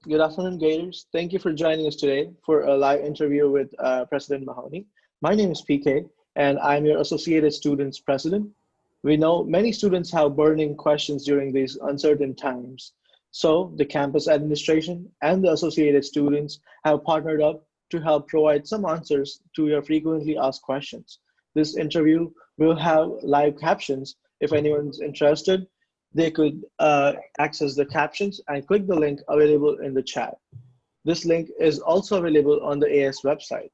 Good afternoon, Gators. Thank you for joining us today for a live interview with President Mahoney. My name is PK, and I'm your Associated Students President. We know many students have burning questions during these uncertain times. So, the campus administration and the Associated Students have partnered up to help provide some answers to your frequently asked questions. This interview will have live captions. If anyone's interested, they could access the captions and click the link available in the chat. This link is also available on the AS website.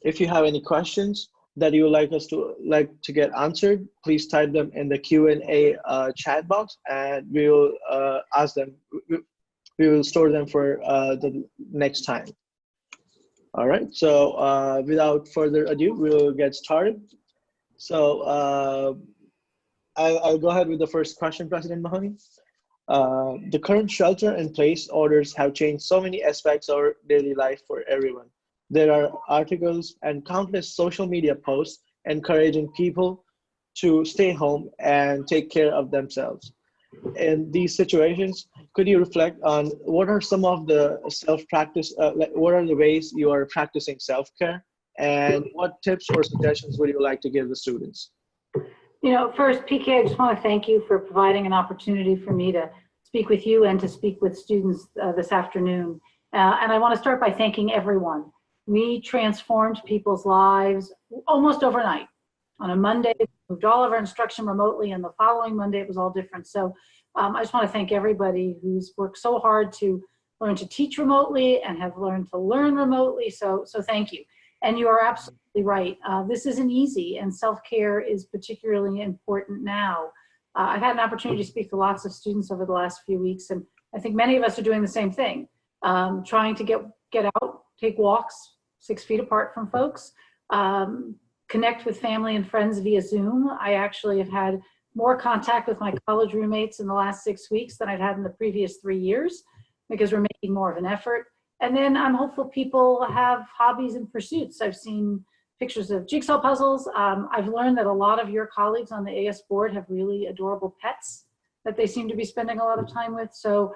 If you have any questions that you would like to get answered, please type them in the Q&A chat box, and we will ask them. We will store them for the next time. All right. So without further ado, we'll get started. So I'll go ahead with the first question, President Mahoney. The current shelter-in-place orders have changed so many aspects of our daily life for everyone. There are articles and countless social media posts encouraging people to stay home and take care of themselves. In these situations, could you reflect on what are some of the self-practice, what are the ways you are practicing self-care, and what tips or suggestions would you like to give the students? First, PK, I just want to thank you for providing an opportunity for me to speak with you and to speak with students this afternoon. And I want to start by thanking everyone. We transformed people's lives almost overnight. On a Monday, we moved all of our instruction remotely, and the following Monday, it was all different. So I just want to thank everybody who's worked so hard to learn to teach remotely and have learned to learn remotely. So thank you. And you are absolutely right. This isn't easy, and self-care is particularly important now. I've had an opportunity to speak to lots of students over the last few weeks, and I think many of us are doing the same thing, trying to get out, take walks 6 feet apart from folks, connect with family and friends via Zoom. I actually have had more contact with my college roommates in the last 6 weeks than I've had in the previous 3 years, because we're making more of an effort. And then I'm hopeful people have hobbies and pursuits. I've seen pictures of jigsaw puzzles. I've learned that a lot of your colleagues on the AS board have really adorable pets that they seem to be spending a lot of time with. So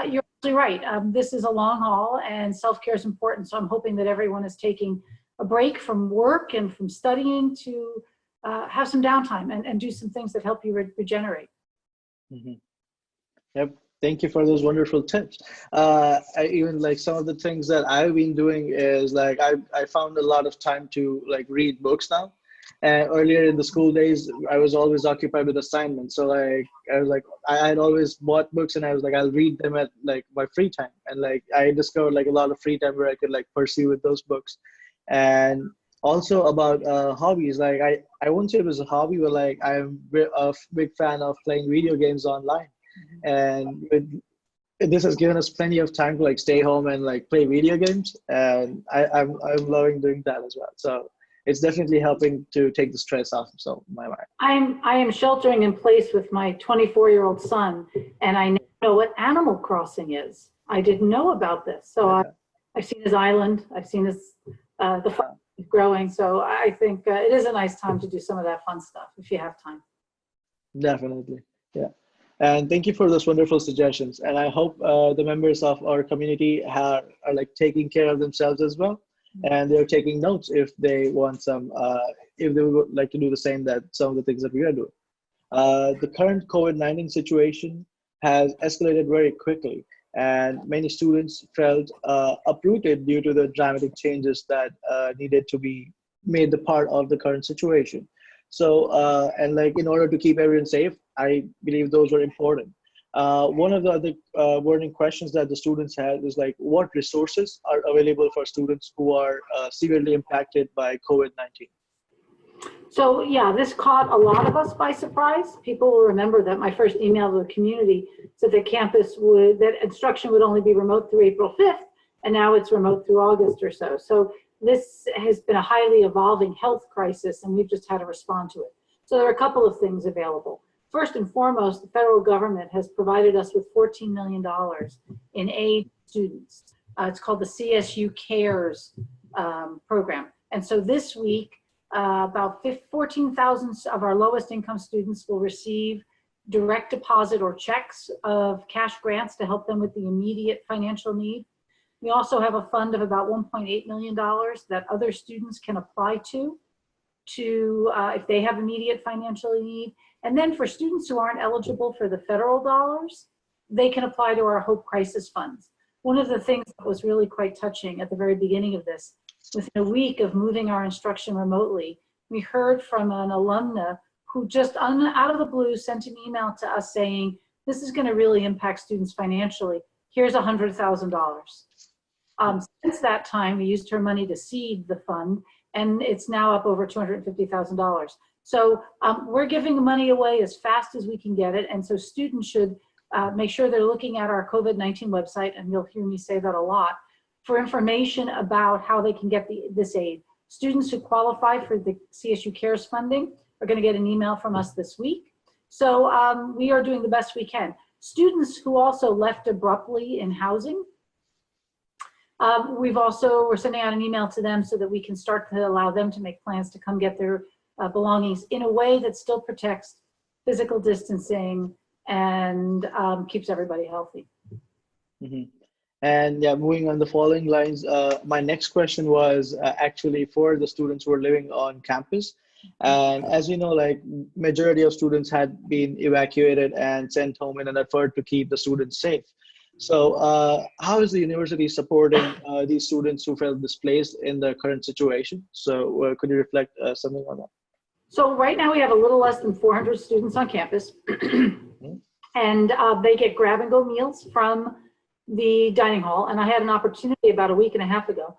you're absolutely right. This is a long haul, and self-care is important. So I'm hoping that everyone is taking a break from work and from studying to have some downtime and do some things that help you regenerate. Mm-hmm. Yep. Thank you for those wonderful tips. Even like some of the things that I've been doing is like I found a lot of time to like read books now. And earlier in the school days, I was always occupied with assignments. So like I was like I had always bought books, and I was like I'll read them at like my free time. And like I discovered like a lot of free time where I could like pursue with those books. And also about hobbies, like I wouldn't say it was a hobby, but like I'm a big fan of playing video games online. And this has given us plenty of time to like stay home and like play video games, and I'm loving doing that as well. So it's definitely helping to take the stress off of my mind. I am sheltering in place with my 24-year-old son, and I know what Animal Crossing is. I didn't know about this, so I've seen his island, I've seen his the farm growing. So I think it is a nice time to do some of that fun stuff if you have time. Definitely, yeah. And thank you for those wonderful suggestions. And I hope the members of our community are like taking care of themselves as well. And they're taking notes if they want some, if they would like to do the same, that some of the things that we are doing. The current COVID-19 situation has escalated very quickly, and many students felt uprooted due to the dramatic changes that needed to be made the part of the current situation. So, and like in order to keep everyone safe, I believe those were important. One of the other burning questions that the students had is like, what resources are available for students who are severely impacted by COVID-19? So yeah, this caught a lot of us by surprise. People will remember that my first email to the community said that that instruction would only be remote through April 5th, and now it's remote through August or so. So this has been a highly evolving health crisis, and we've just had to respond to it. So there are a couple of things available. First and foremost, the federal government has provided us with $14 million in aid to students. It's called the CSU CARES program. And so this week, about 14,000 of our lowest income students will receive direct deposit or checks of cash grants to help them with the immediate financial need. We also have a fund of about $1.8 million that other students can apply to if they have immediate financial need. And then for students who aren't eligible for the federal dollars, they can apply to our Hope Crisis Funds. One of the things that was really quite touching at the very beginning of this, within a week of moving our instruction remotely, we heard from an alumna who just out of the blue sent an email to us saying, this is going to really impact students financially. Here's $100,000. Since that time, we used her money to seed the fund, and it's now up over $250,000. So we're giving the money away as fast as we can get it, and so students should make sure they're looking at our COVID-19 website, and you'll hear me say that a lot, for information about how they can get this aid. Students who qualify for the CSU Cares funding are going to get an email from us this week. So we are doing the best we can. Students who also left abruptly in housing, we're sending out an email to them so that we can start to allow them to make plans to come get their belongings in a way that still protects physical distancing and keeps everybody healthy. Mm-hmm. And yeah, moving on the following lines, my next question was actually for the students who are living on campus. And as you know, like majority of students had been evacuated and sent home in an effort to keep the students safe. So how is the university supporting these students who felt displaced in the current situation? So could you reflect something on that? So right now we have a little less than 400 students on campus. And they get grab-and-go meals from the dining hall. And I had an opportunity about a week and a half ago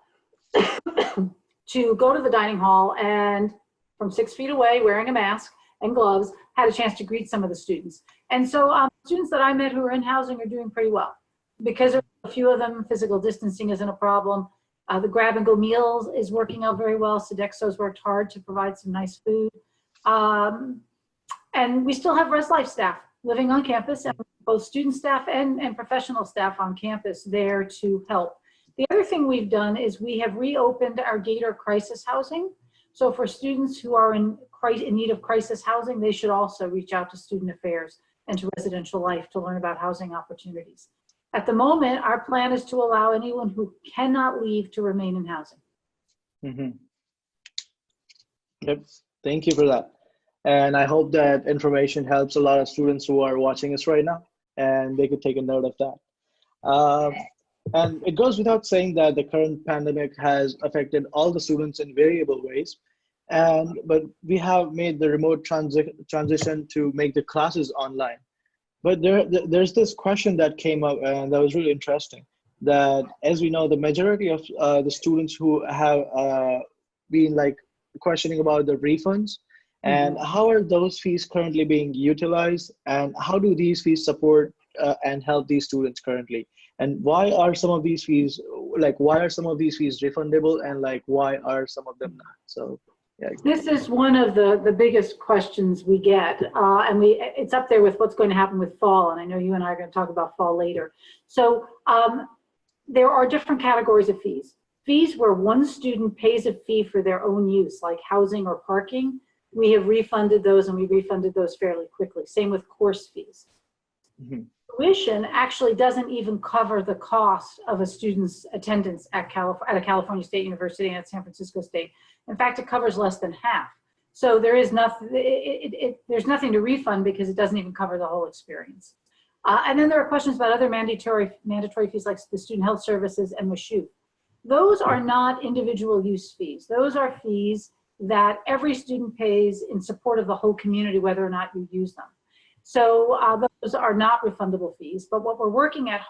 to go to the dining hall and from 6 feet away, wearing a mask and gloves, had a chance to greet some of the students. And so students that I met who are in housing are doing pretty well. Because a few of them, physical distancing isn't a problem. The grab-and-go meals is working out very well. Sodexo's worked hard to provide some nice food. And we still have Res Life staff living on campus, and both student staff and professional staff on campus there to help. The other thing we've done is we have reopened our Gator crisis housing. So for students who are in need of crisis housing, they should also reach out to Student Affairs and to Residential Life to learn about housing opportunities. At the moment, our plan is to allow anyone who cannot leave to remain in housing. Mm-hmm. Yep, thank you for that. And I hope that information helps a lot of students who are watching us right now, and they could take a note of that. And it goes without saying that the current pandemic has affected all the students in variable ways. But we have made the remote transition to make the classes online. But there's this question that came up, and that was really interesting, that as we know, the majority of the students who have been like questioning about the refunds, and how are those fees currently being utilized, and how do these fees support and help these students currently? And why are some of these fees, why are some of these fees refundable, and why are some of them not? So yeah. This is one of the biggest questions we get, and it's up there with what's going to happen with fall, and I know you and I are going to talk about fall later. So there are different categories of fees. Fees where one student pays a fee for their own use, like housing or parking. We have refunded those, and we refunded those fairly quickly. Same with course fees. Mm-hmm. Tuition actually doesn't even cover the cost of a student's attendance at a California State University and at San Francisco State. In fact, it covers less than half. So there is nothing. There's nothing to refund because it doesn't even cover the whole experience. And then there are questions about other mandatory fees like the student health services and MSHU. Those are not individual use fees. Those are fees that every student pays in support of the whole community, whether or not you use them. So those are not refundable fees, but what we're working at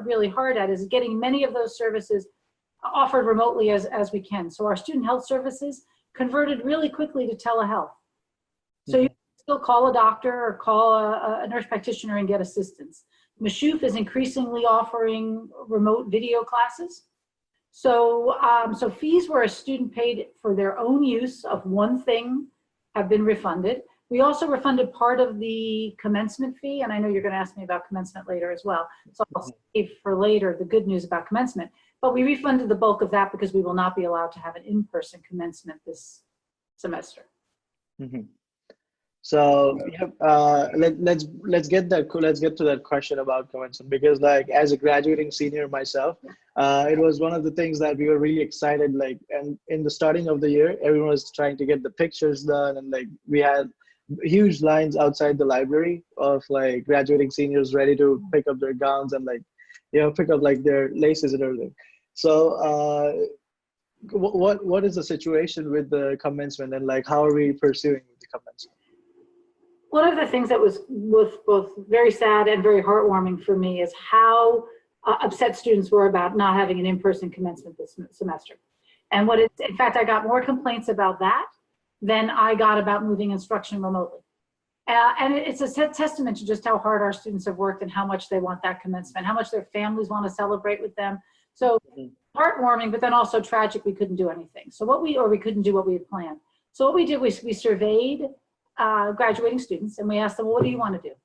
really hard at is getting many of those services offered remotely as we can. So our student health services converted really quickly to telehealth. So you can still call a doctor or call a nurse practitioner and get assistance. MSHU is increasingly offering remote video classes. So, so fees where a student paid for their own use of one thing have been refunded. We also refunded part of the commencement fee, and I know you're going to ask me about commencement later as well. So I'll save for later the good news about commencement. But we refunded the bulk of that because we will not be allowed to have an in-person commencement this semester. Mm-hmm. So yeah, let's get to that question about commencement, because like as a graduating senior myself, it was one of the things that we were really excited, like, and in the starting of the year, everyone was trying to get the pictures done, and like we had huge lines outside the library of like graduating seniors ready to pick up their gowns and like, pick up like their laces and everything. So what is the situation with the commencement, and like how are we pursuing with the commencement? One of the things that was both very sad and very heartwarming for me is how upset students were about not having an in-person commencement this semester. And in fact, I got more complaints about that than I got about moving instruction remotely. And it's a testament to just how hard our students have worked and how much they want that commencement, how much their families want to celebrate with them. So heartwarming, but then also tragic, we couldn't do anything. So we couldn't do what we had planned. So what we did was we surveyed graduating students, and we asked them, well, what do you want to do?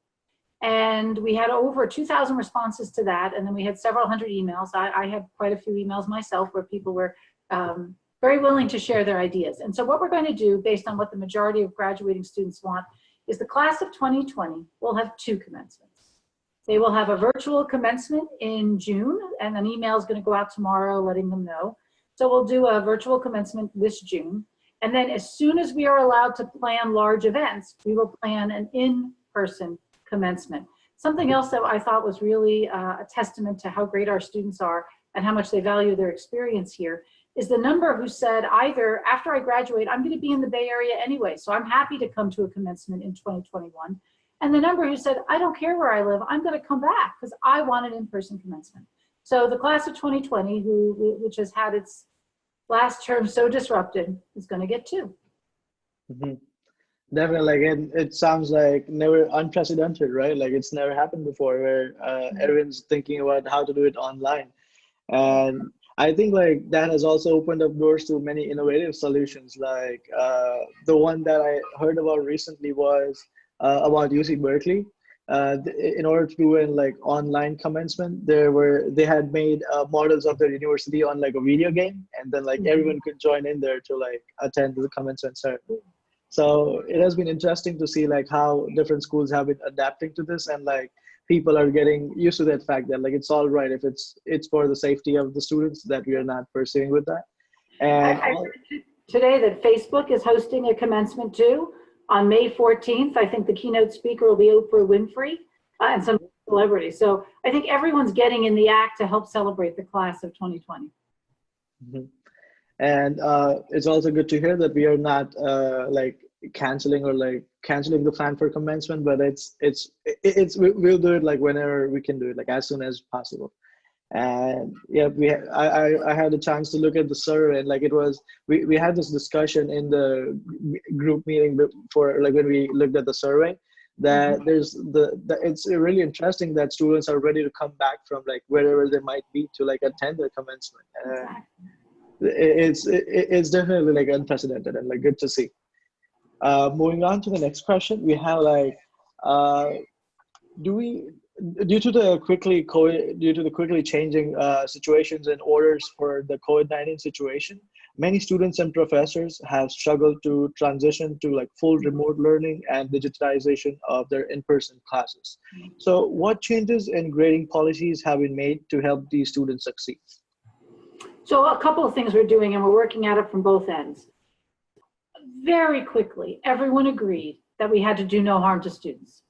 And we had over 2,000 responses to that, and then we had several hundred emails. I had quite a few emails myself where people were very willing to share their ideas. And so what we're going to do, based on what the majority of graduating students want, is the class of 2020 will have 2 commencements. They will have a virtual commencement in June, and an email is going to go out tomorrow letting them know. So we'll do a virtual commencement this June. And then as soon as we are allowed to plan large events, we will plan an in-person commencement. Something else that I thought was really a testament to how great our students are and how much they value their experience here is the number who said, either after I graduate, I'm going to be in the Bay Area anyway, so I'm happy to come to a commencement in 2021. And the number who said, I don't care where I live, I'm going to come back because I want an in-person commencement. So the class of 2020, which has had its last term so disrupted, is going to get 2. Mm-hmm. Definitely, like it sounds like never unprecedented, right? Like it's never happened before, where everyone's thinking about how to do it online. And I think like that has also opened up doors to many innovative solutions. Like the one that I heard about recently was about UC Berkeley. In order to do an like online commencement, they had made models of their university on like a video game, and then like everyone could join in there to like attend the commencement ceremony. So it has been interesting to see like how different schools have been adapting to this, and like people are getting used to that fact that like it's all right if it's for the safety of the students that we are not pursuing with that. And I heard today that Facebook is hosting a commencement too on May 14th. I think the keynote speaker will be Oprah Winfrey and some celebrities. So I think everyone's getting in the act to help celebrate the class of 2020. Mm-hmm. And it's also good to hear that we are not like canceling the plan for commencement, but we'll do it like whenever we can do it, like as soon as possible. And yeah, I had a chance to look at the survey, and like we had this discussion in the group meeting for like when we looked at the survey, that it's really interesting that students are ready to come back from like wherever they might be to like attend the commencement. It's definitely like unprecedented and like good to see. Moving on to the next question, we have like, due to the quickly changing situations and orders for the COVID-19 situation, many students and professors have struggled to transition to like full remote learning and digitization of their in-person classes. So what changes in grading policies have been made to help these students succeed? So a couple of things we're doing, and we're working at it from both ends. Very quickly, everyone agreed that we had to do no harm to students.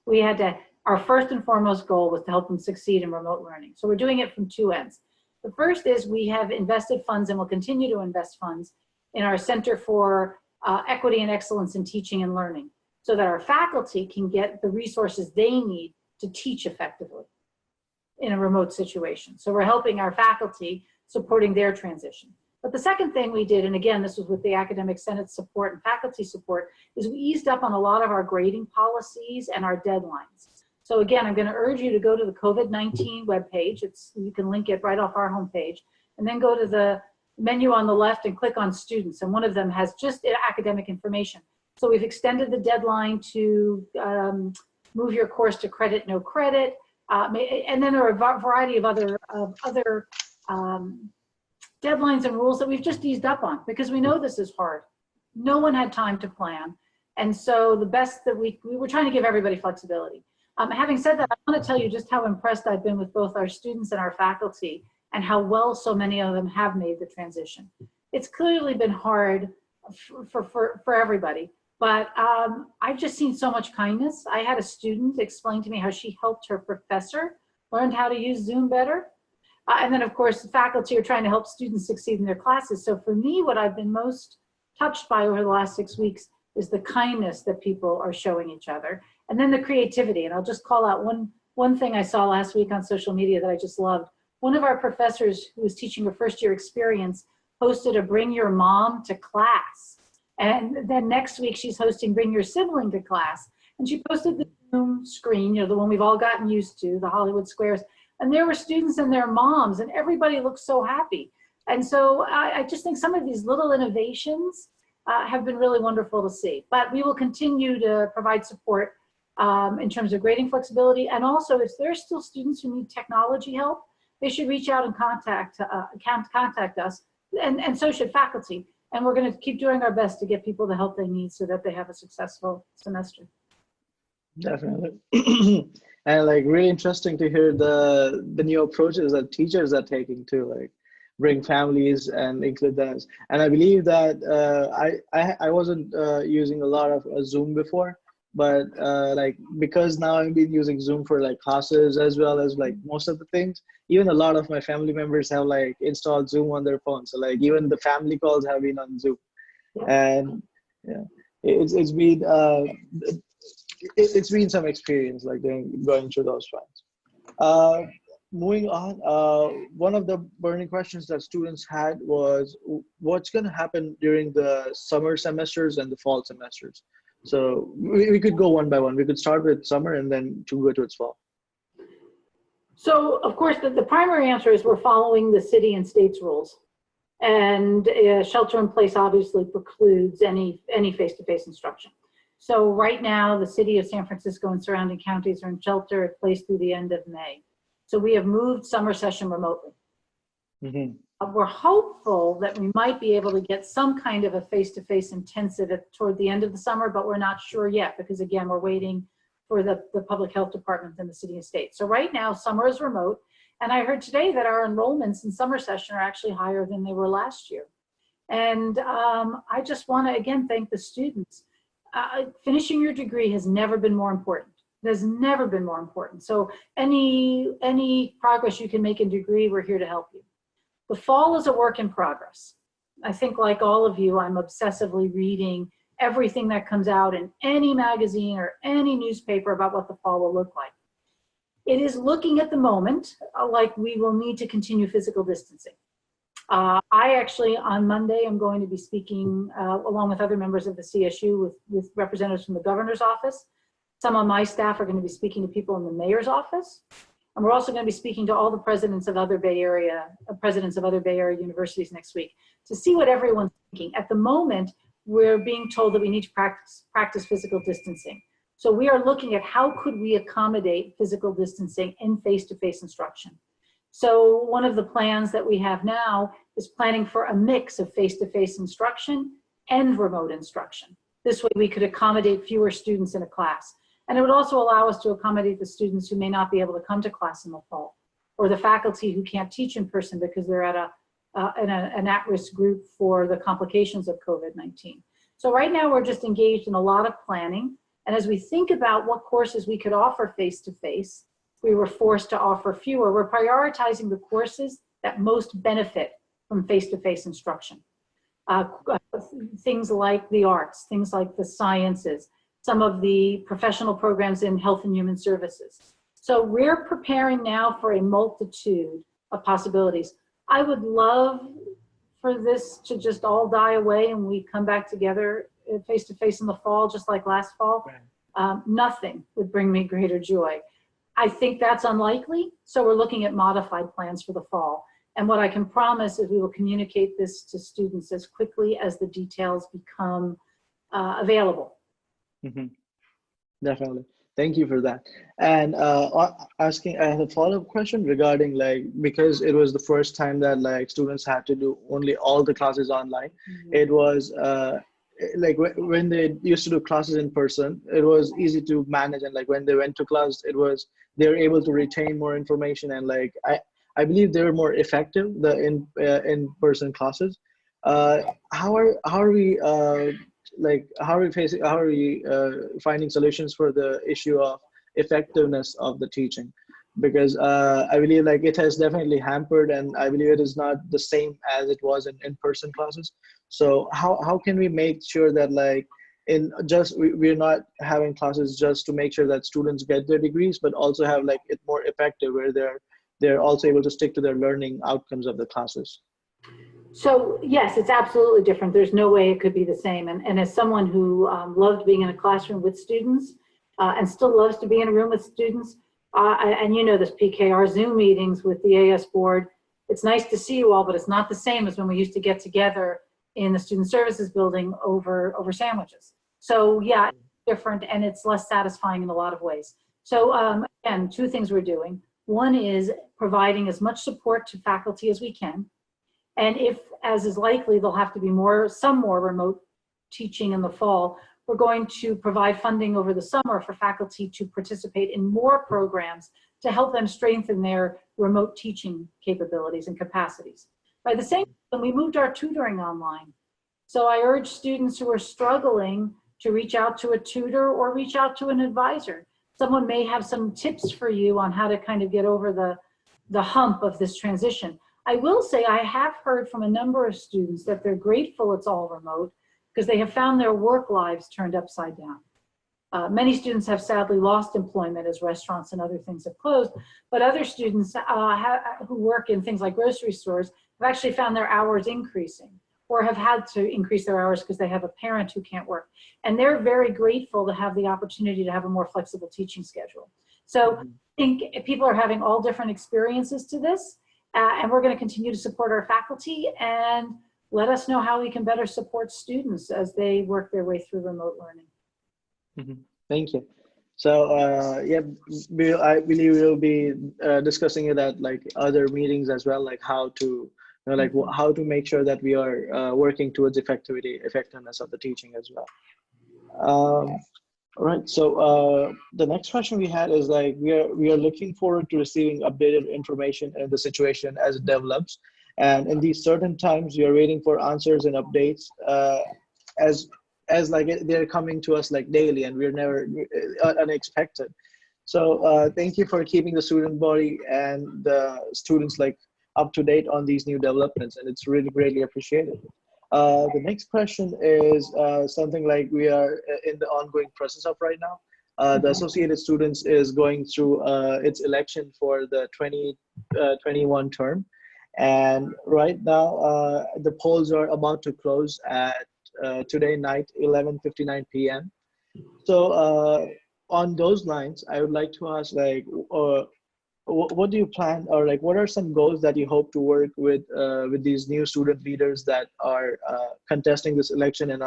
Our first and foremost goal was to help them succeed in remote learning. So we're doing it from 2 ends. The first is we have invested funds and will continue to invest funds in our Center for Equity and Excellence in Teaching and Learning, so that our faculty can get the resources they need to teach effectively in a remote situation. So we're helping our faculty, supporting their transition. But the second thing we did, and again, this was with the Academic Senate support and faculty support, is we eased up on a lot of our grading policies and our deadlines. So again, I'm going to urge you to go to the COVID-19 webpage. You can link it right off our homepage, and then go to the menu on the left and click on students. And one of them has just academic information. So we've extended the deadline to move your course to credit, no credit. And then there are a variety of other deadlines and rules that we've just eased up on, because we know this is hard. No one had time to plan. And so the best that we were trying to give everybody flexibility. Having said that, I want to tell you just how impressed I've been with both our students and our faculty and how well so many of them have made the transition. It's clearly been hard for everybody, but I've just seen so much kindness. I had a student explain to me how she helped her professor learn how to use Zoom better. And then of course, the faculty are trying to help students succeed in their classes. So for me, what I've been most touched by over the last 6 weeks is the kindness that people are showing each other. And then the creativity. And I'll just call out one thing I saw last week on social media that I just loved. One of our professors who was teaching a first-year experience hosted a Bring Your Mom to Class. And then next week she's hosting Bring Your Sibling to Class. And she posted the Zoom screen, the one we've all gotten used to, the Hollywood Squares. And there were students and their moms, and everybody looked so happy. And so I just think some of these little innovations have been really wonderful to see. But we will continue to provide support in terms of grading flexibility. And also, if there's still students who need technology help, they should reach out and contact us, and so should faculty. And we're going to keep doing our best to get people the help they need so that they have a successful semester. Definitely. And like really interesting to hear the new approaches that teachers are taking to like bring families and include them. And I believe that I wasn't using a lot of Zoom before, but like because now I've been using Zoom for like classes as well as like most of the things. Even a lot of my family members have like installed Zoom on their phones. So like even the family calls have been on Zoom, and yeah, it's been it's been some experience like going through those files. Moving on, one of the burning questions that students had was what's going to happen during the summer semesters and the fall semesters. So we could go one by one. We could start with summer and then to go to its fall. So of course, the primary answer is we're following the city and state's rules. And shelter in place obviously precludes any face-to-face instruction. So right now, the city of San Francisco and surrounding counties are in shelter in place through the end of May. So we have moved summer session remotely. Mm-hmm. We're hopeful that we might be able to get some kind of a face-to-face intensive toward the end of the summer, but we're not sure yet because again, we're waiting for the public health department and the city and state. So right now, summer is remote. And I heard today that our enrollments in summer session are actually higher than they were last year. And I just want to again thank the students. Finishing your degree has never been more important. It has never been more important. So any progress you can make in degree, we're here to help you. The fall is a work in progress. I think like all of you, I'm obsessively reading everything that comes out in any magazine or any newspaper about what the fall will look like. It is looking at the moment like we will need to continue physical distancing. I actually, on Monday, am going to be speaking along with other members of the CSU with representatives from the governor's office. Some of my staff are going to be speaking to people in the mayor's office. And we're also going to be speaking to all the presidents of other Bay Area universities next week to see what everyone's thinking. At the moment, we're being told that we need to practice physical distancing. So we are looking at how could we accommodate physical distancing in face-to-face instruction. So one of the plans that we have now is planning for a mix of face-to-face instruction and remote instruction. This way we could accommodate fewer students in a class. And it would also allow us to accommodate the students who may not be able to come to class in the fall, or the faculty who can't teach in person because they're at an at-risk group for the complications of COVID-19. So right now we're just engaged in a lot of planning. And as we think about what courses we could offer face-to-face, we were forced to offer fewer. We're prioritizing the courses that most benefit from face-to-face instruction. Things like the arts, things like the sciences, some of the professional programs in health and human services. So we're preparing now for a multitude of possibilities. I would love for this to just all die away and we come back together face-to-face in the fall, just like last fall. Nothing would bring me greater joy. I think that's unlikely, so we're looking at modified plans for the fall. And what I can promise is we will communicate this to students as quickly as the details become available. Mm-hmm. Definitely. Thank you for that. And I had a follow-up question regarding like, because it was the first time that like students had to do only all the classes online, mm-hmm. like when they used to do classes in person, it was easy to manage, and like when they went to class, they were able to retain more information, and like I believe they were more effective in person classes. How are we finding solutions for the issue of effectiveness of the teaching? Because I believe like it has definitely hampered, and I believe it is not the same as it was in in-person classes. So how can we make sure that like we're not having classes just to make sure that students get their degrees, but also have like it more effective where they're also able to stick to their learning outcomes of the classes? So yes, it's absolutely different. There's no way it could be the same. And as someone who loved being in a classroom with students and still loves to be in a room with students, and you know this, PK, our Zoom meetings with the AS board, it's nice to see you all, but it's not the same as when we used to get together in the Student Services building over sandwiches. So yeah, it's different, and it's less satisfying in a lot of ways. So again, two things we're doing. One is providing as much support to faculty as we can. And if, as is likely, there'll have to be some more remote teaching in the fall, we're going to provide funding over the summer for faculty to participate in more programs to help them strengthen their remote teaching capabilities and capacities. By the same time, we moved our tutoring online. So I urge students who are struggling to reach out to a tutor or reach out to an advisor. Someone may have some tips for you on how to kind of get over the hump of this transition. I will say I have heard from a number of students that they're grateful it's all remote because they have found their work lives turned upside down. Many students have sadly lost employment as restaurants and other things have closed, but other students who work in things like grocery stores have actually found their hours increasing or have had to increase their hours because they have a parent who can't work. And they're very grateful to have the opportunity to have a more flexible teaching schedule. So I think people are having all different experiences to this. And we're going to continue to support our faculty and let us know how we can better support students as they work their way through remote learning. Mm-hmm. Thank you. So yeah, I believe we'll be discussing it at like other meetings as well, like how to, how to make sure that we are working towards effectiveness of the teaching as well. All right. So the next question we had is like we are looking forward to receiving updated information in the situation as it develops, and in these certain times we are waiting for answers and updates as like they're coming to us like daily, and we're never unexpected. So thank you for keeping the student body and the students like up to date on these new developments, and it's really greatly appreciated. The next question is something like we are in the ongoing process of right now. The Associated Students is going through its election for the 2021 term. And right now, the polls are about to close at today night, 11:59 p.m. So on those lines, I would like to ask like, what do you plan, or like what are some goals that you hope to work with these new student leaders that are contesting this election and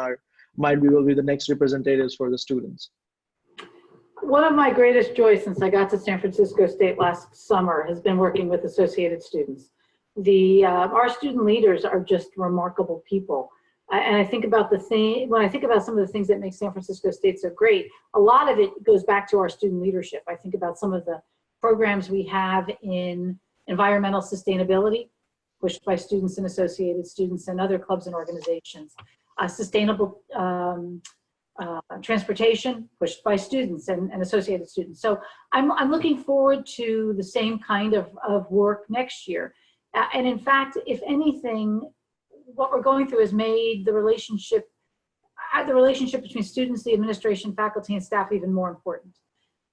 will be the next representatives for the students? One of my greatest joys since I got to San Francisco State last summer has been working with Associated Students. Our student leaders are just remarkable people. And I think about when I think about some of the things that make San Francisco State so great, a lot of it goes back to our student leadership. I think about some of the programs we have in environmental sustainability, pushed by students and Associated Students and other clubs and organizations. Sustainable transportation, pushed by students and Associated Students. So I'm looking forward to the same kind of work next year. And in fact, if anything, what we're going through has made the relationship between students, the administration, faculty, and staff even more important.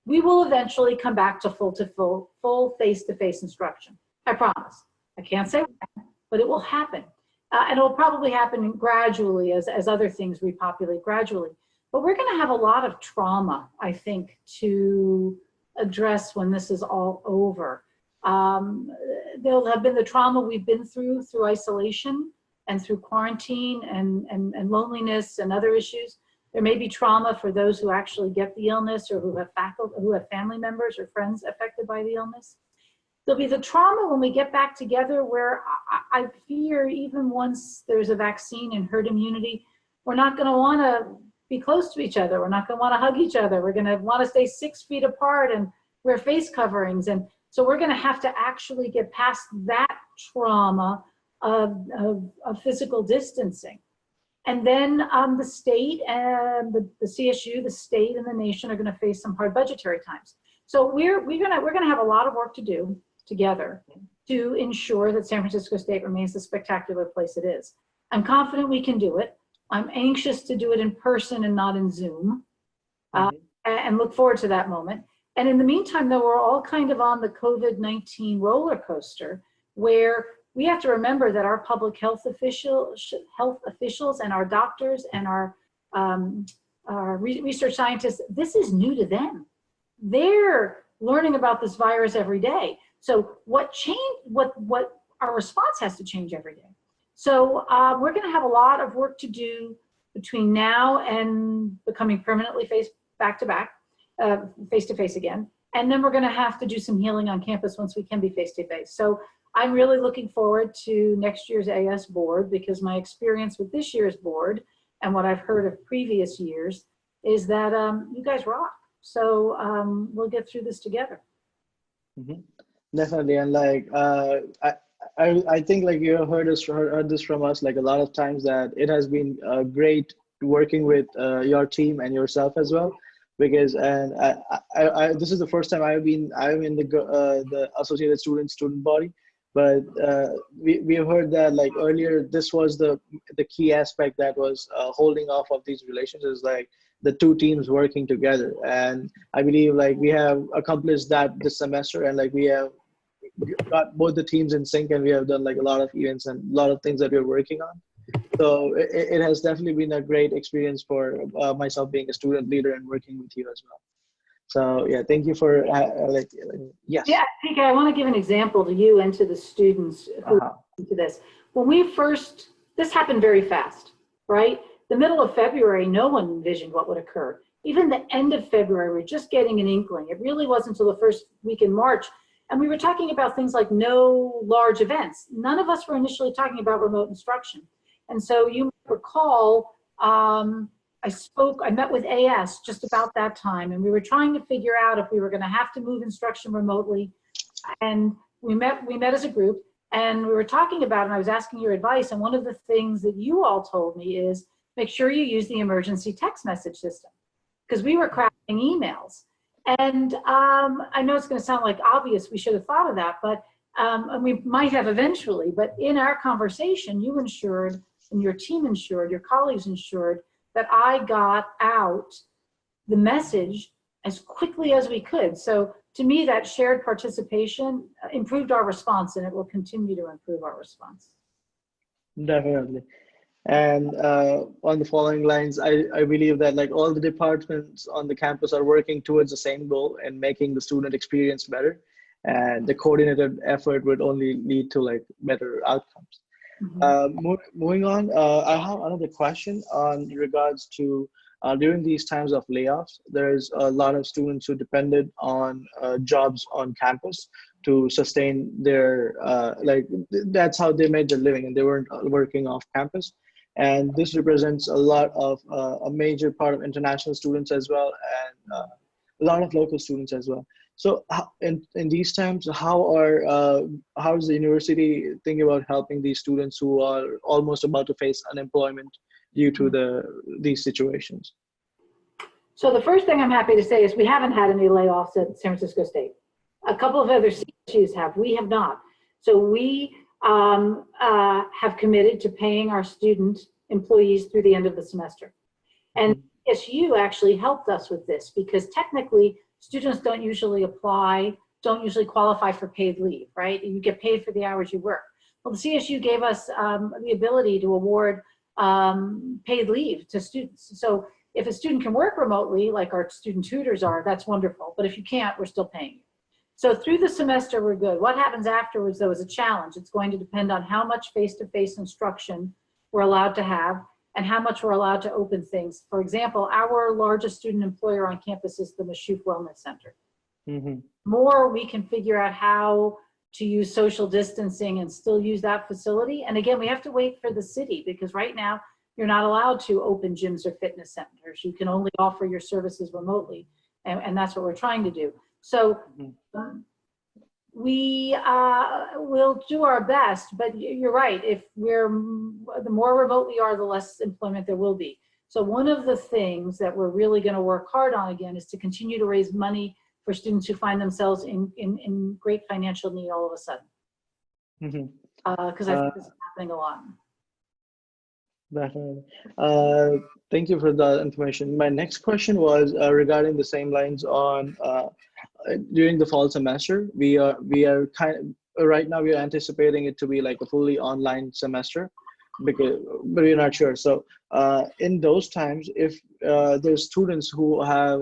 We will eventually come back to full face-to-face instruction. I promise. I can't say when, but it will happen. And it will probably happen gradually as other things repopulate gradually. But we're going to have a lot of trauma, I think, to address when this is all over. There'll have been the trauma we've been through isolation and through quarantine and loneliness and other issues. There may be trauma for those who actually get the illness or who have family members or friends affected by the illness. There'll be the trauma when we get back together where I fear even once there's a vaccine and herd immunity, we're not going to want to be close to each other. We're not going to want to hug each other. We're going to want to stay 6 feet apart and wear face coverings. And so we're going to have to actually get past that trauma of physical distancing. And then the state and the CSU, the state and the nation are going to face some hard budgetary times. So we're going to have a lot of work to do together to ensure that San Francisco State remains the spectacular place it is. I'm confident we can do it. I'm anxious to do it in person and not in Zoom, and look forward to that moment. And in the meantime, though, we're all kind of on the COVID-19 roller coaster, where we have to remember that our public health officials and our doctors and our research scientists, this is new to them. They're learning about this virus every day. So what our response has to change every day. So we're going to have a lot of work to do between now and becoming permanently face-to-face again. And then we're going to have to do some healing on campus once we can be face-to-face. So I'm really looking forward to next year's AS board, because my experience with this year's board and what I've heard of previous years is that you guys rock. So we'll get through this together. Definitely. And like, I think like you heard this from us like a lot of times, that it has been great working with your team and yourself as well, because this is the first time I'm in the Associated student body, but we have heard that like earlier, this was the key aspect that was holding off of these relations, is like the two teams working together. And I believe like we have accomplished that this semester, and like we have got both the teams in sync, and we have done like a lot of events and a lot of things that we're working on. So it has definitely been a great experience for myself being a student leader and working with you as well. So yeah, thank you for yes. Yeah, PK, I want to give an example to you and to the students who listen to this. When this happened very fast, right? The middle of February, no one envisioned what would occur. Even the end of February, we're just getting an inkling. It really wasn't until the first week in March. And we were talking about things like no large events. None of us were initially talking about remote instruction. And so you recall, I met with AS just about that time, and we were trying to figure out if we were going to have to move instruction remotely. And we met as a group, and we were talking about it, and I was asking your advice. And one of the things that you all told me is make sure you use the emergency text message system, because we were crafting emails. And I know it's going to sound like obvious, we should have thought of that, but and we might have eventually, but in our conversation, you ensured, and your team ensured, your colleagues ensured that I got out the message as quickly as we could. So to me, that shared participation improved our response, and it will continue to improve our response. Definitely. And on the following lines, I believe that like all the departments on the campus are working towards the same goal and making the student experience better. And the coordinated effort would only lead to like better outcomes. Moving on, I have another question on regards to during these times of layoffs, there's a lot of students who depended on jobs on campus to sustain their, that's how they made their living, and they weren't working off campus. And this represents a lot of, a major part of international students as well, and a lot of local students as well. So in these times, how is the university thinking about helping these students who are almost about to face unemployment due to these situations? So the first thing I'm happy to say is we haven't had any layoffs at San Francisco State. A couple of other CSUs have, we have not. So we have committed to paying our student employees through the end of the semester. And CSU actually helped us with this, because technically students don't usually qualify for paid leave, right? You get paid for the hours you work. Well, the CSU gave us the ability to award paid leave to students. So if a student can work remotely, like our student tutors are, that's wonderful. But if you can't, we're still paying you. So through the semester, we're good. What happens afterwards, though, is a challenge. It's going to depend on how much face-to-face instruction we're allowed to have and how much we're allowed to open things. For example, our largest student employer on campus is the Mashouf Wellness Center. More we can figure out how to use social distancing and still use that facility. And again, we have to wait for the city, because right now you're not allowed to open gyms or fitness centers. You can only offer your services remotely. And that's what we're trying to do. So we will do our best, but you're right. If the more remote we are, the less employment there will be. So one of the things that we're really going to work hard on again is to continue to raise money for students who find themselves in great financial need all of a sudden. Because I think this is happening a lot. Definitely. Thank you for the information. My next question was regarding the same lines on during the fall semester. We are right now we are anticipating it to be like a fully online semester, but we're not sure. So in those times, if there's students who have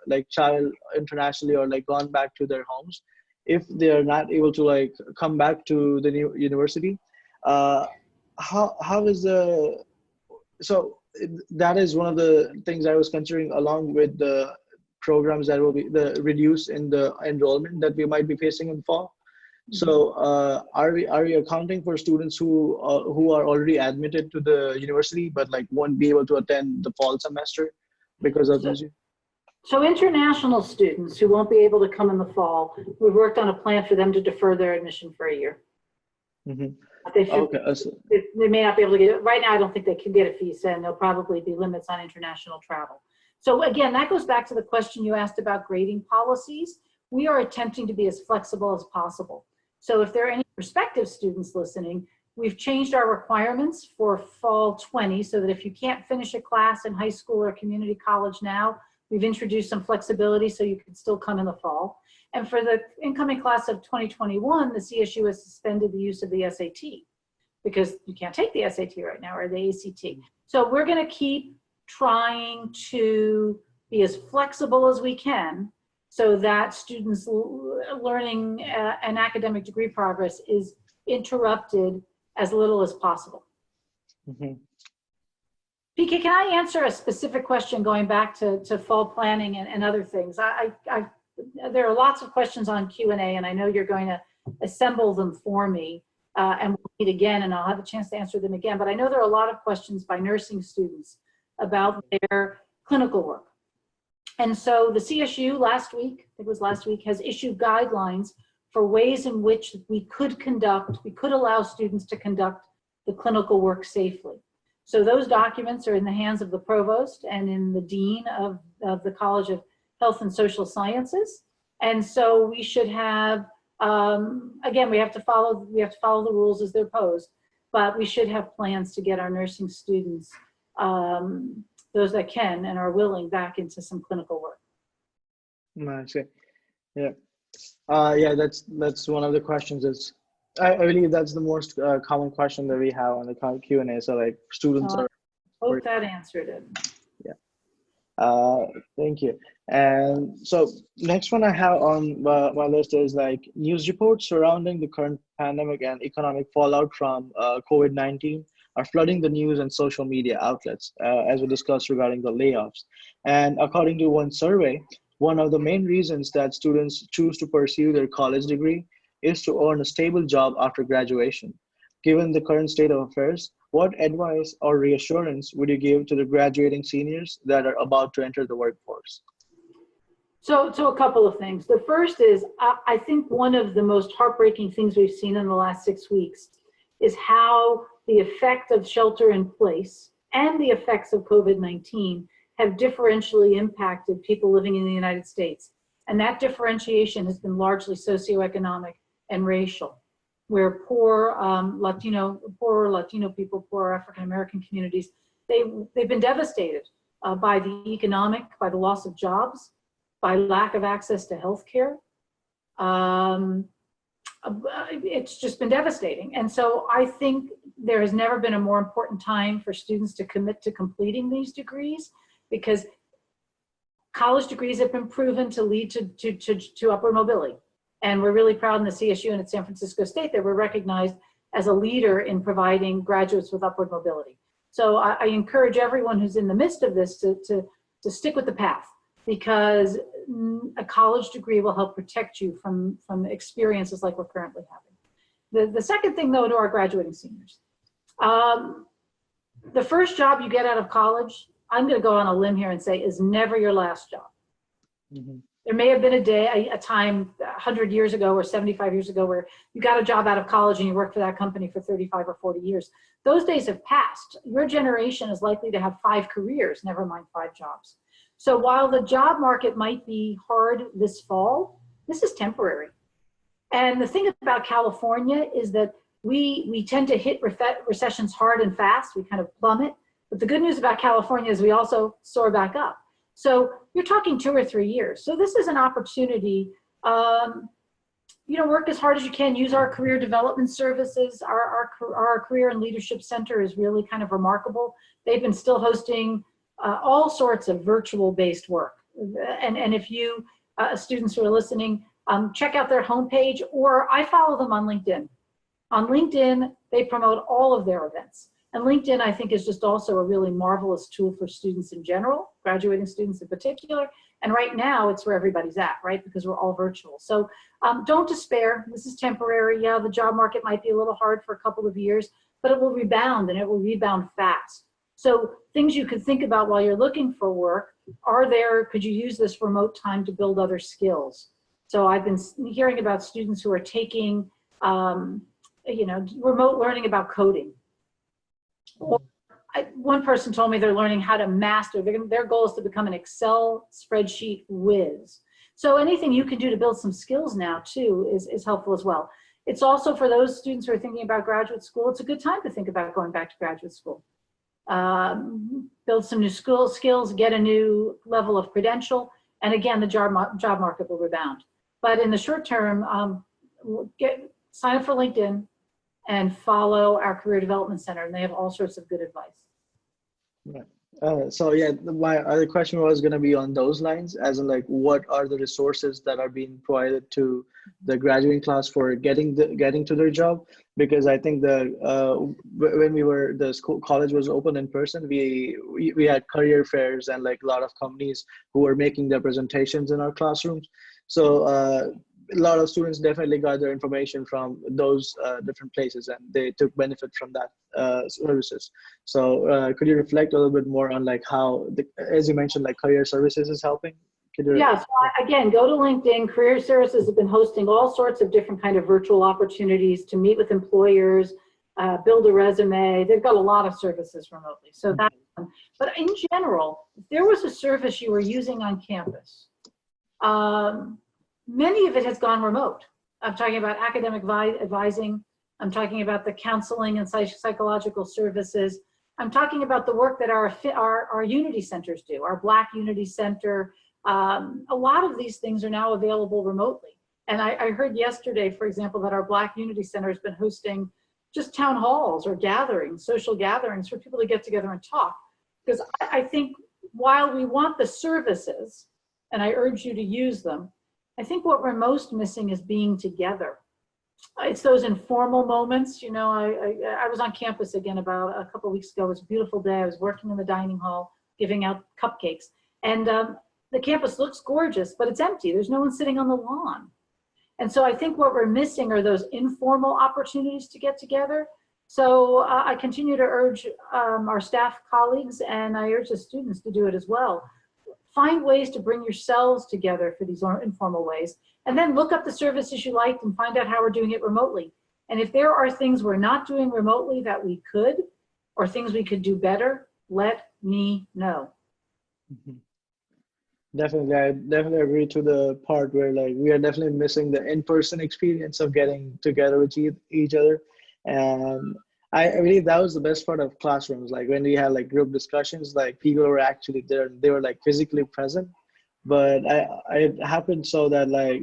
like traveled internationally or like gone back to their homes, if they are not able to like come back to the new university, how is so that is one of the things I was considering, along with the programs that will be the reduce in the enrollment that we might be facing in fall. So are we accounting for students who are already admitted to the university but like won't be able to attend the fall semester because of this? So international students who won't be able to come in the fall, we worked on a plan for them to defer their admission for a year. They may not be able to get it. Right now, I don't think they can get a visa, and there'll probably be limits on international travel. So again, that goes back to the question you asked about grading policies. We are attempting to be as flexible as possible. So if there are any prospective students listening, we've changed our requirements for fall 20 so that if you can't finish a class in high school or community college now, we've introduced some flexibility so you can still come in the fall. And for the incoming class of 2021, the CSU has suspended the use of the SAT because you can't take the SAT right now, or the ACT. So we're going to keep trying to be as flexible as we can so that students' learning and academic degree progress is interrupted as little as possible. PK, can I answer a specific question going back to fall planning and other things? There are lots of questions on Q&A, and I know you're going to assemble them for me, and we'll meet again, and I'll have a chance to answer them again. But I know there are a lot of questions by nursing students about their clinical work. And so the CSU last week, it was last week, has issued guidelines for ways in which we could allow students to conduct the clinical work safely. So those documents are in the hands of the provost and in the dean of the College of Health and Social Sciences. And so we should have, again, we have to follow the rules as they're posed, but we should have plans to get our nursing students, those that can and are willing, back into some clinical work. I see. Yeah. Yeah, that's one of the questions. I believe that's the most common question that we have on the Q&A. So like students are. Hope that answered it. Yeah. Thank you. And so next one I have on my list is like news reports surrounding the current pandemic and economic fallout from COVID-19 are flooding the news and social media outlets, as we discussed regarding the layoffs. And according to one survey, one of the main reasons that students choose to pursue their college degree is to earn a stable job after graduation. Given the current state of affairs, what advice or reassurance would you give to the graduating seniors that are about to enter the workforce? So a couple of things. The first is, I think one of the most heartbreaking things we've seen in the last 6 weeks is how the effect of shelter in place and the effects of COVID-19 have differentially impacted people living in the United States. And that differentiation has been largely socioeconomic and racial, where poor Latino people, poor African-American communities, they've been devastated by the loss of jobs, by lack of access to healthcare. It's just been devastating. And so I think there has never been a more important time for students to commit to completing these degrees, because college degrees have been proven to lead to upward mobility. And we're really proud in the CSU and at San Francisco State that we're recognized as a leader in providing graduates with upward mobility. So I encourage everyone who's in the midst of this to stick with the path, because a college degree will help protect you from experiences like we're currently having. The second thing, though, to our graduating seniors, The first job you get out of college, I'm going to go on a limb here and say, is never your last job. Mm-hmm. There may have been a time 100 years ago or 75 years ago where you got a job out of college and you worked for that company for 35 or 40 years. Those days have passed. Your generation is likely to have 5 careers, never mind 5 jobs. So while the job market might be hard this fall, this is temporary. And the thing about California is that we tend to hit recessions hard and fast. We kind of plummet. But the good news about California is we also soar back up. So you're talking 2 or 3 years. So this is an opportunity, work as hard as you can, use our career development services. Our Career and Leadership Center is really kind of remarkable. They've been still hosting all sorts of virtual-based work. And if you students who are listening, check out their homepage, or I follow them on LinkedIn. On LinkedIn, they promote all of their events. And LinkedIn, I think, is just also a really marvelous tool for students in general, graduating students in particular. And right now, it's where everybody's at, right? Because we're all virtual. So don't despair. This is temporary. Yeah, the job market might be a little hard for a couple of years, but it will rebound, and it will rebound fast. So things you could think about while you're looking for work could you use this remote time to build other skills? So I've been hearing about students who are taking, remote learning about coding. Or one person told me they're learning how to master, their goal is to become an Excel spreadsheet whiz. So anything you can do to build some skills now too is helpful as well. It's also for those students who are thinking about graduate school, it's a good time to think about going back to graduate school. Build some new skills, get a new level of credential, and again, the job market will rebound. But in the short term, sign up for LinkedIn and follow our Career Development Center, and they have all sorts of good advice. Right. So yeah, my other question was going to be on those lines, as in like, what are the resources that are being provided to the graduating class for getting to their job? Because I think when the college was open in person, we had career fairs and like a lot of companies who were making their presentations in our classrooms. So a lot of students definitely got their information from those different places, and they took benefit from that services. So could you reflect a little bit more on like how, as you mentioned, like career services is helping? Yeah, so again, go to LinkedIn. Career Services have been hosting all sorts of different kind of virtual opportunities to meet with employers, build a resume. They've got a lot of services remotely. So that's one. But in general, if there was a service you were using on campus, many of it has gone remote. I'm talking about academic advising. I'm talking about the counseling and psychological services. I'm talking about the work that our Unity centers do, our Black Unity Center. A lot of these things are now available remotely. And I heard yesterday, for example, that our Black Unity Center has been hosting just town halls or gatherings, social gatherings for people to get together and talk. Because I think while we want the services, and I urge you to use them, I think what we're most missing is being together. It's those informal moments. You know, I was on campus again about a couple of weeks ago. It was a beautiful day. I was working in the dining hall, giving out cupcakes. And the campus looks gorgeous, but it's empty. There's no one sitting on the lawn. And so I think what we're missing are those informal opportunities to get together. So I continue to urge our staff colleagues, and I urge the students to do it as well. Find ways to bring yourselves together for these informal ways, and then look up the services you liked and find out how we're doing it remotely. And if there are things we're not doing remotely that we could, or things we could do better, let me know. Mm-hmm. Definitely, I definitely agree to the part where like we are definitely missing the in-person experience of getting together with each other. And I believe that was the best part of classrooms. Like when we had like group discussions, like people were actually there, they were like physically present. But it happened so that like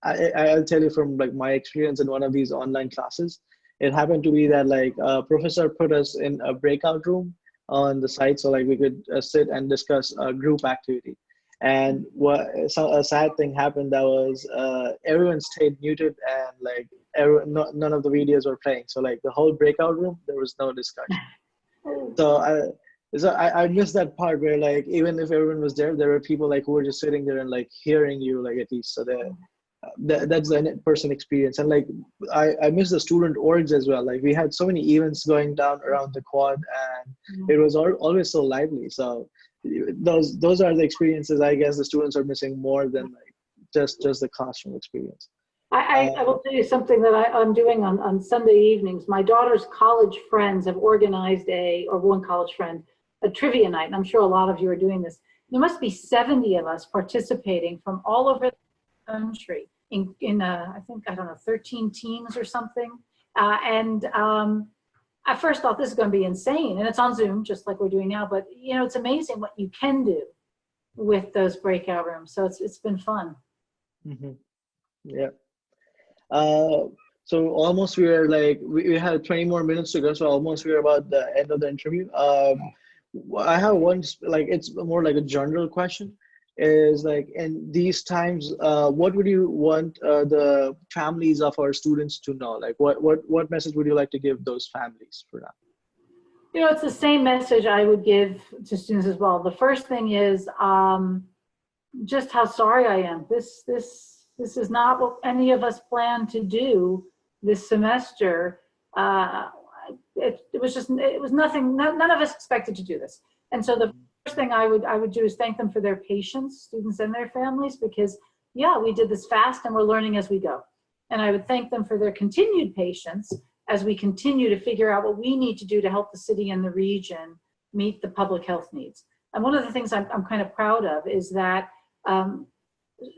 I'll tell you from like my experience in one of these online classes, it happened to be that like a professor put us in a breakout room on the site, so like we could sit and discuss a group activity. And a sad thing happened, that was everyone stayed muted, and like none of the videos were playing. So like the whole breakout room, there was no discussion. So I missed that part where like even if everyone was there, there were people like who were just sitting there and like hearing you, like at least. So that's the in-person experience. And like I miss the student orgs as well. Like we had so many events going down around the quad, and it was always so lively. So those are the experiences I guess the students are missing more than like just the classroom experience. I will tell you something that I'm doing on Sunday evenings. My daughter's college friends have organized one college friend, a trivia night, and I'm sure a lot of you are doing this. There must be 70 of us participating from all over the country in I think, I don't know, 13 teams or something. I first thought this is going to be insane, and it's on Zoom just like we're doing now, but you know, it's amazing what you can do with those breakout rooms. So it's been fun. Mm-hmm. Yeah. So almost we had 20 more minutes to go, so almost we're about the end of the interview. I have one, like it's more like a general question, is like in these times, what would you want the families of our students to know? Like what message would you like to give those families for that? You know, it's the same message I would give to students as well. The first thing is just how sorry I am. This is not what any of us planned to do this semester. It was nothing, none of us expected to do this. And so the first thing I would do is thank them for their patience, students and their families, because yeah, we did this fast and we're learning as we go. And I would thank them for their continued patience as we continue to figure out what we need to do to help the city and the region meet the public health needs. And one of the things I'm kind of proud of is that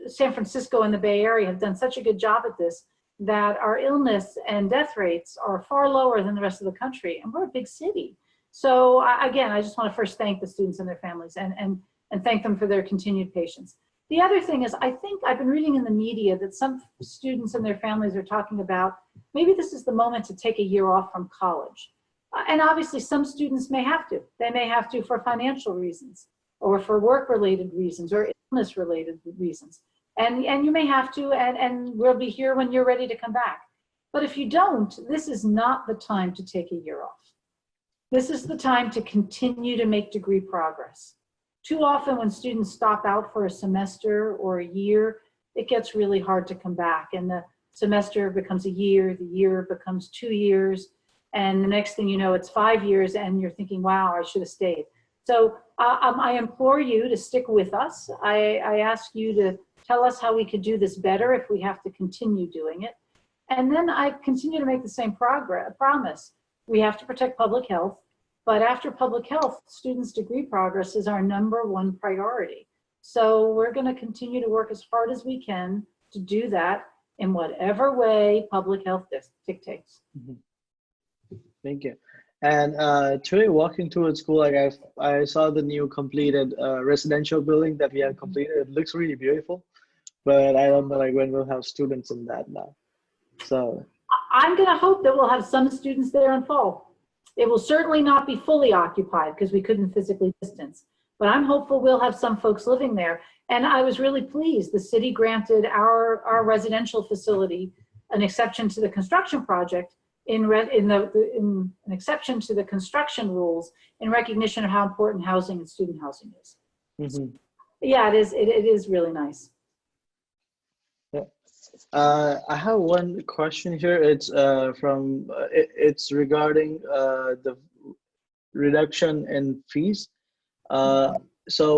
San Francisco and the Bay Area have done such a good job at this that our illness and death rates are far lower than the rest of the country, and we're a big city. So again, I just want to first thank the students and their families and thank them for their continued patience. The other thing is, I think I've been reading in the media that some students and their families are talking about maybe this is the moment to take a year off from college. And obviously some students may have to. They may have to for financial reasons or for work-related reasons or illness-related reasons. And you may have to, and we'll be here when you're ready to come back. But if you don't, this is not the time to take a year off. This is the time to continue to make degree progress. Too often when students stop out for a semester or a year, it gets really hard to come back. And the semester becomes a year, the year becomes 2 years, and the next thing you know, it's 5 years, and you're thinking, wow, I should have stayed. So I implore you to stick with us. I ask you to tell us how we could do this better if we have to continue doing it. And then I continue to make the same promise. We have to protect public health, but after public health, students' degree progress is our #1 priority. So we're going to continue to work as hard as we can to do that in whatever way public health dictates. Mm-hmm. Thank you. And today, walking towards school, like I saw the new completed residential building that we have completed. It looks really beautiful, but I don't know like when we'll have students in that now. So I'm going to hope that we'll have some students there in fall. It will certainly not be fully occupied because we couldn't physically distance, but I'm hopeful we'll have some folks living there. And I was really pleased. The city granted our residential facility an exception to the construction project in an exception to the construction rules in recognition of how important housing and student housing is. Mm-hmm. Yeah, it is really nice. Yeah. I have one question here. It's it's regarding the reduction in fees. So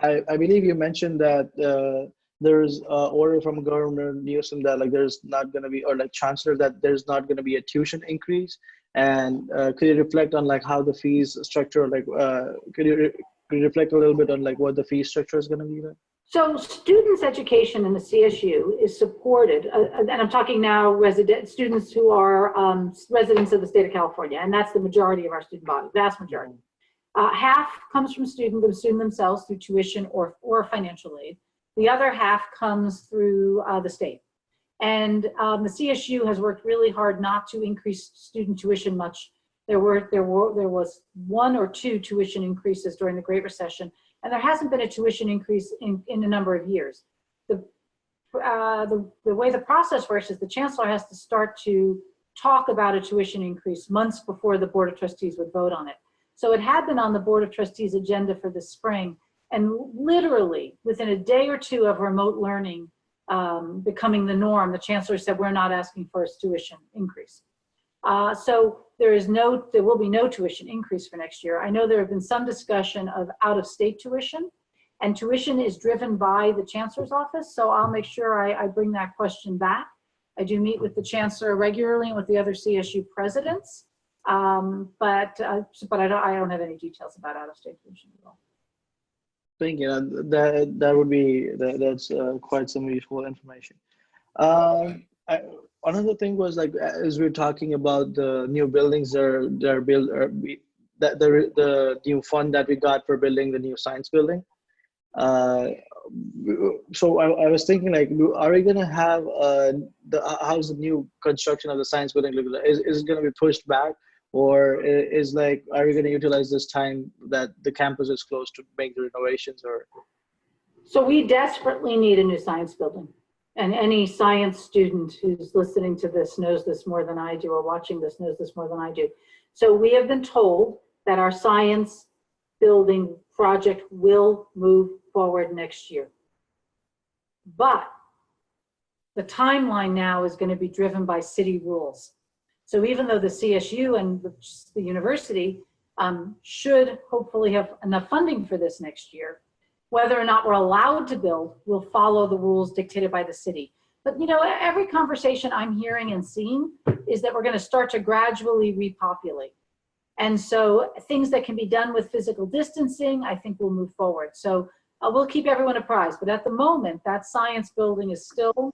I believe you mentioned that there's order from Governor Newsom that like there's not going to be, or like Chancellor, that there's not going to be a tuition increase. And could you reflect on like how the fees structure, like could you reflect a little bit on like what the fee structure is going to be there? So students' education in the CSU is supported, and I'm talking now students who are residents of the state of California, and that's the majority of our student body, vast majority. Half comes from the student themselves through tuition or financial aid. The other half comes through the state. And the CSU has worked really hard not to increase student tuition much. There was 1 or 2 tuition increases during the Great Recession, and there hasn't been a tuition increase in a number of years. The way the process works is the chancellor has to start to talk about a tuition increase months before the Board of Trustees would vote on it. So it had been on the Board of Trustees agenda for this spring, and literally within a day or two of remote learning becoming the norm. The chancellor said, we're not asking for a tuition increase. So there will be no tuition increase for next year. I know there have been some discussion of out-of-state tuition, and tuition is driven by the chancellor's office. So I'll make sure I bring that question back. I do meet with the chancellor regularly and with the other CSU presidents, but I don't have any details about out-of-state tuition at all. Thank you. That's quite some useful information. Another thing was, like, as we're talking about the new buildings they're built, the new fund that we got for building the new science building. So I was thinking, like, are we gonna have how's the new construction of the science building look like? Is it gonna be pushed back, or is, like, are we gonna utilize this time that the campus is closed to make the renovations? Or so we desperately need a new science building, and any science student who's listening to this knows this more than I do, or watching this knows this more than I do. So we have been told that our science building project will move forward next year. But the timeline now is going to be driven by city rules. So even though the CSU and the university should hopefully have enough funding for this next year, whether or not we're allowed to build will follow the rules dictated by the city. But, you know, every conversation I'm hearing and seeing is that we're going to start to gradually repopulate. And so things that can be done with physical distancing, I think will move forward. So we'll keep everyone apprised. But at the moment, that science building is still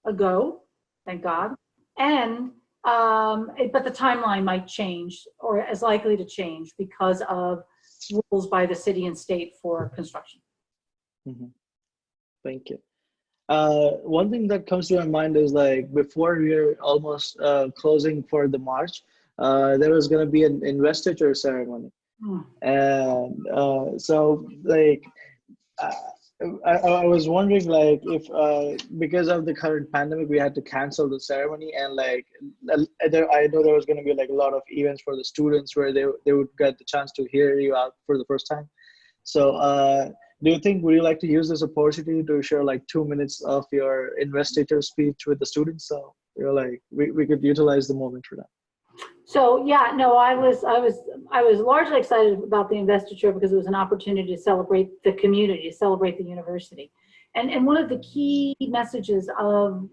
a go, thank God. And but the timeline might change, or is likely to change, because of rules by the city and state for construction. Mm-hmm. Thank you. One thing that comes to my mind is, like, before we're almost closing for the March, there was going to be an investiture ceremony. And so, like, I was wondering, like, if because of the current pandemic we had to cancel the ceremony, and, like, I know there was going to be, like, a lot of events for the students where they would get the chance to hear you out for the first time. So do you think, would you like to use this opportunity to share, like, 2 minutes of your investiture speech with the students? So, you know, like, we could utilize the moment for that. So yeah, no, I was largely excited about the investiture because it was an opportunity to celebrate the community, to celebrate the university. And one of the key messages of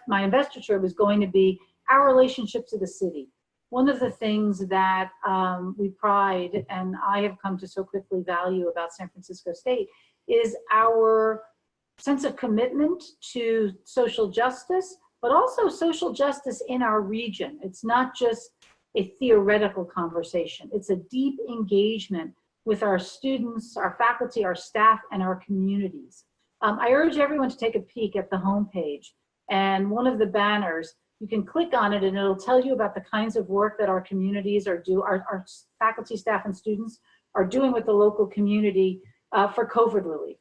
my investiture was going to be our relationship to the city. One of the things that we pride, and I have come to so quickly value about San Francisco State, is our sense of commitment to social justice, but also social justice in our region. It's not just a theoretical conversation. It's a deep engagement with our students, our faculty, our staff, and our communities. I urge everyone to take a peek at the homepage. And one of the banners, you can click on it and it'll tell you about the kinds of work that our communities our faculty, staff, and students are doing with the local community for COVID relief.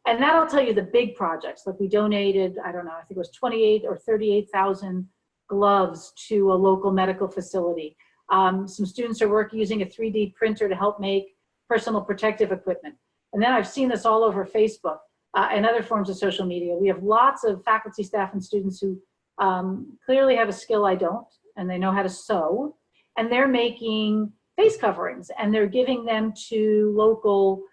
And that'll tell you the big projects. Like, we donated, I don't know, I think it was 28 or 38,000 gloves to a local medical facility. Some students are using a 3D printer to help make personal protective equipment. And then I've seen this all over Facebook and other forms of social media. We have lots of faculty, staff, and students who clearly have a skill I don't, and they know how to sew. And they're making face coverings, and they're giving them to local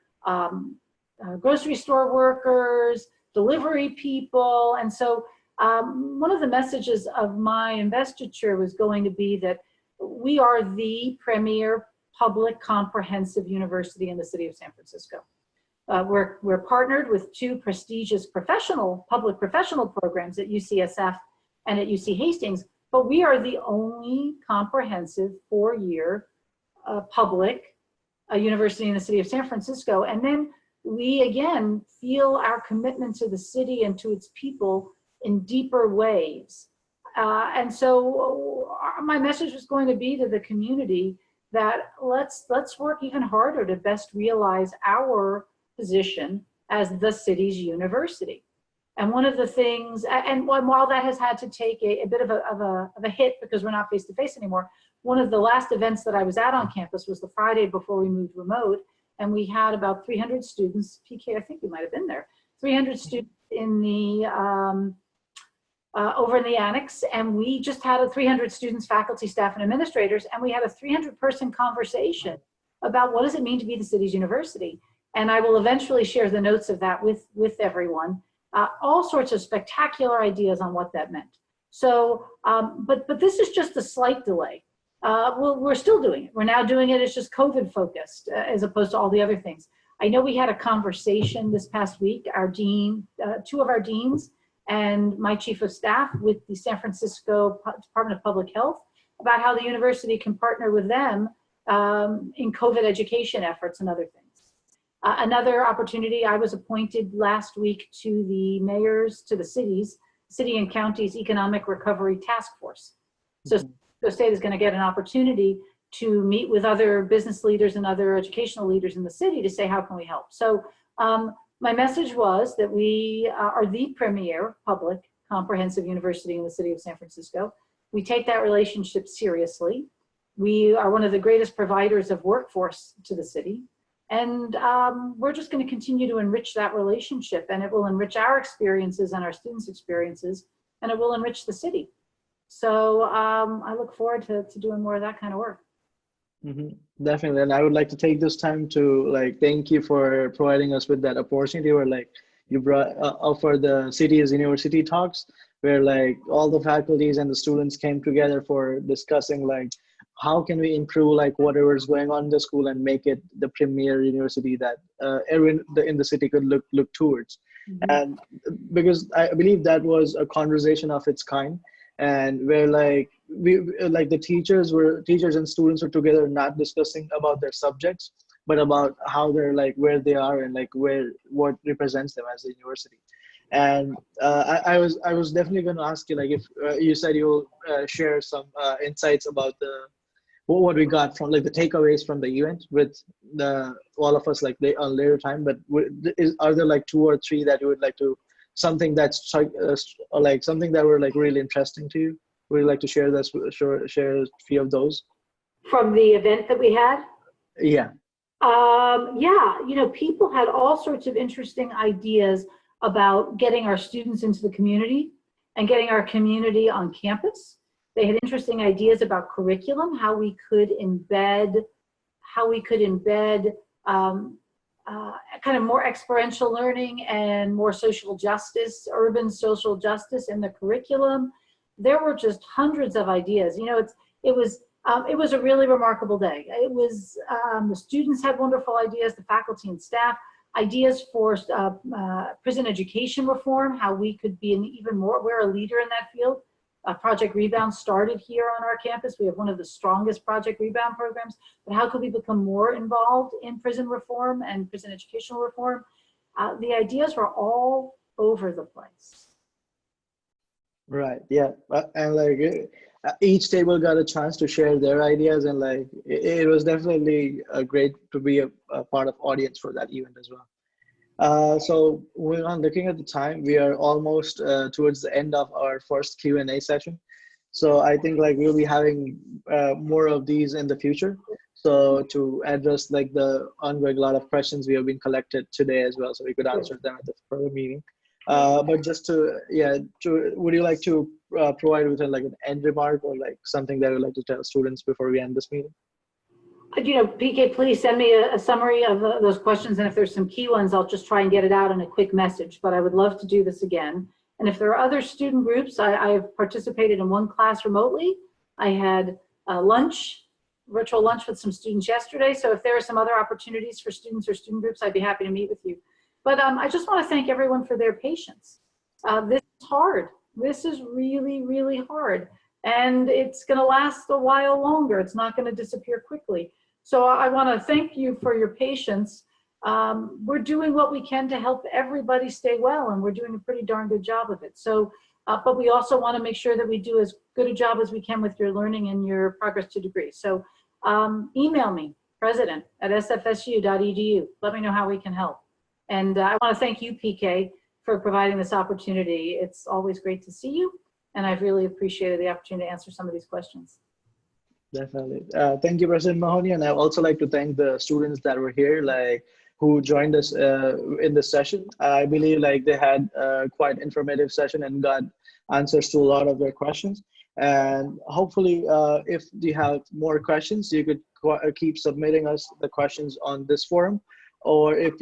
grocery store workers, delivery people. And so one of the messages of my investiture was going to be that we are the premier public comprehensive university in the city of San Francisco. We're partnered with two prestigious public professional programs at UCSF and at UC Hastings, but we are the only comprehensive 4-year public university in the city of San Francisco. And then we, again, feel our commitment to the city and to its people in deeper ways. And so my message was going to be to the community that let's work even harder to best realize our position as the city's university. And one of the things, and while that has had to take a bit of a hit because we're not face-to-face anymore, one of the last events that I was at on campus was the Friday before we moved remote, and we had about 300 students, PK, I think you might have been there, 300 students in the over in the annex, and we just had 300 students, faculty, staff, and administrators, and we had a 300-person conversation about what does it mean to be the city's university. And I will eventually share the notes of that with everyone. All sorts of spectacular ideas on what that meant. So, but this is just a slight delay. We're still doing it. We're now doing it. It's just COVID focused as opposed to all the other things. I know we had a conversation this past week, our dean, two of our deans, and my chief of staff with the San Francisco Department of Public Health about how the university can partner with them in COVID education efforts and other things. Another opportunity, I was appointed last week to the mayors, to the city and counties economic recovery task force. So the state is going to get an opportunity to meet with other business leaders and other educational leaders in the city to say, how can we help? So my message was that we are the premier public comprehensive university in the city of San Francisco. We take that relationship seriously. We are one of the greatest providers of workforce to the city. And we're just going to continue to enrich that relationship, and it will enrich our experiences and our students' experiences, and it will enrich the city. So I look forward to doing more of that kind of work. Definitely. And I would like to take this time to thank you for providing us with that opportunity where you brought for the city's university talks, where all the faculties and the students came together for discussing how can we improve whatever is going on in the school and make it the premier university that everyone in the city could look towards. And because I believe that was a conversation of its kind, and where the teachers and students were together, not discussing about their subjects, but about how they're where they are and what represents them as a university. And I was definitely going to ask you if you said you'll share some insights about what we got from the takeaways from the event with all of us on later time, but are there 2 or 3 that you would like to, something that's something that were really interesting to you? Would you like to share a few of those from the event that we had? Yeah. Yeah, people had all sorts of interesting ideas about getting our students into the community and getting our community on campus. They had interesting ideas about curriculum, how we could embed kind of more experiential learning and more social justice, urban social justice in the curriculum. There were just hundreds of ideas. It was a really remarkable day. It was the students had wonderful ideas, the faculty and staff, ideas for prison education reform, how we could be we're a leader in that field. Project Rebound started here on our campus. We have one of the strongest Project Rebound programs, but how could we become more involved in prison reform and prison educational reform? The ideas were all over the place. Right, yeah, and each table got a chance to share their ideas, and it was definitely great to be a part of audience for that event as well. So we're looking at the time, we are almost towards the end of our first Q&A session. So I think we'll be having more of these in the future. So to address the ongoing lot of questions we have been collected today as well, so we could answer them at the further meeting. But just would you like to provide with an end remark or something that you'd like to tell students before we end this meeting? PK, please send me a summary of those questions, and if there's some key ones, I'll just try and get it out in a quick message, but I would love to do this again. And if there are other student groups, I have participated in one class remotely. I had a virtual lunch with some students yesterday, so if there are some other opportunities for students or student groups, I'd be happy to meet with you. But I just want to thank everyone for their patience. This is hard. This is really, really hard. And it's going to last a while longer. It's not going to disappear quickly. So I want to thank you for your patience. We're doing what we can to help everybody stay well, and we're doing a pretty darn good job of it. So, but we also want to make sure that we do as good a job as we can with your learning and your progress to degree. So email me, president@sfsu.edu. Let me know how we can help. And I want to thank you, PK, for providing this opportunity. It's always great to see you, and I've really appreciated the opportunity to answer some of these questions. Definitely. Thank you, President Mahoney. And I'd also like to thank the students that were here, who joined us in this session. I believe like they had a quite informative session and got answers to a lot of their questions. And hopefully, if you have more questions, you could keep submitting us the questions on this forum, or if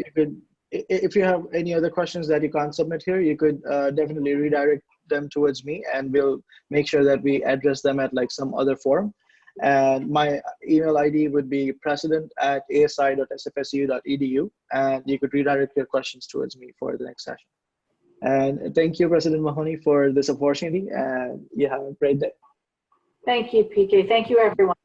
you have any other questions that you can't submit here, you could definitely redirect them towards me, and we'll make sure that we address them at like some other forum. And my email ID would be president@asi.sfsu.edu, and you could redirect your questions towards me for the next session. And thank you, President Mahoney, for this opportunity, and you have a great day. Thank you, PK. Thank you, everyone.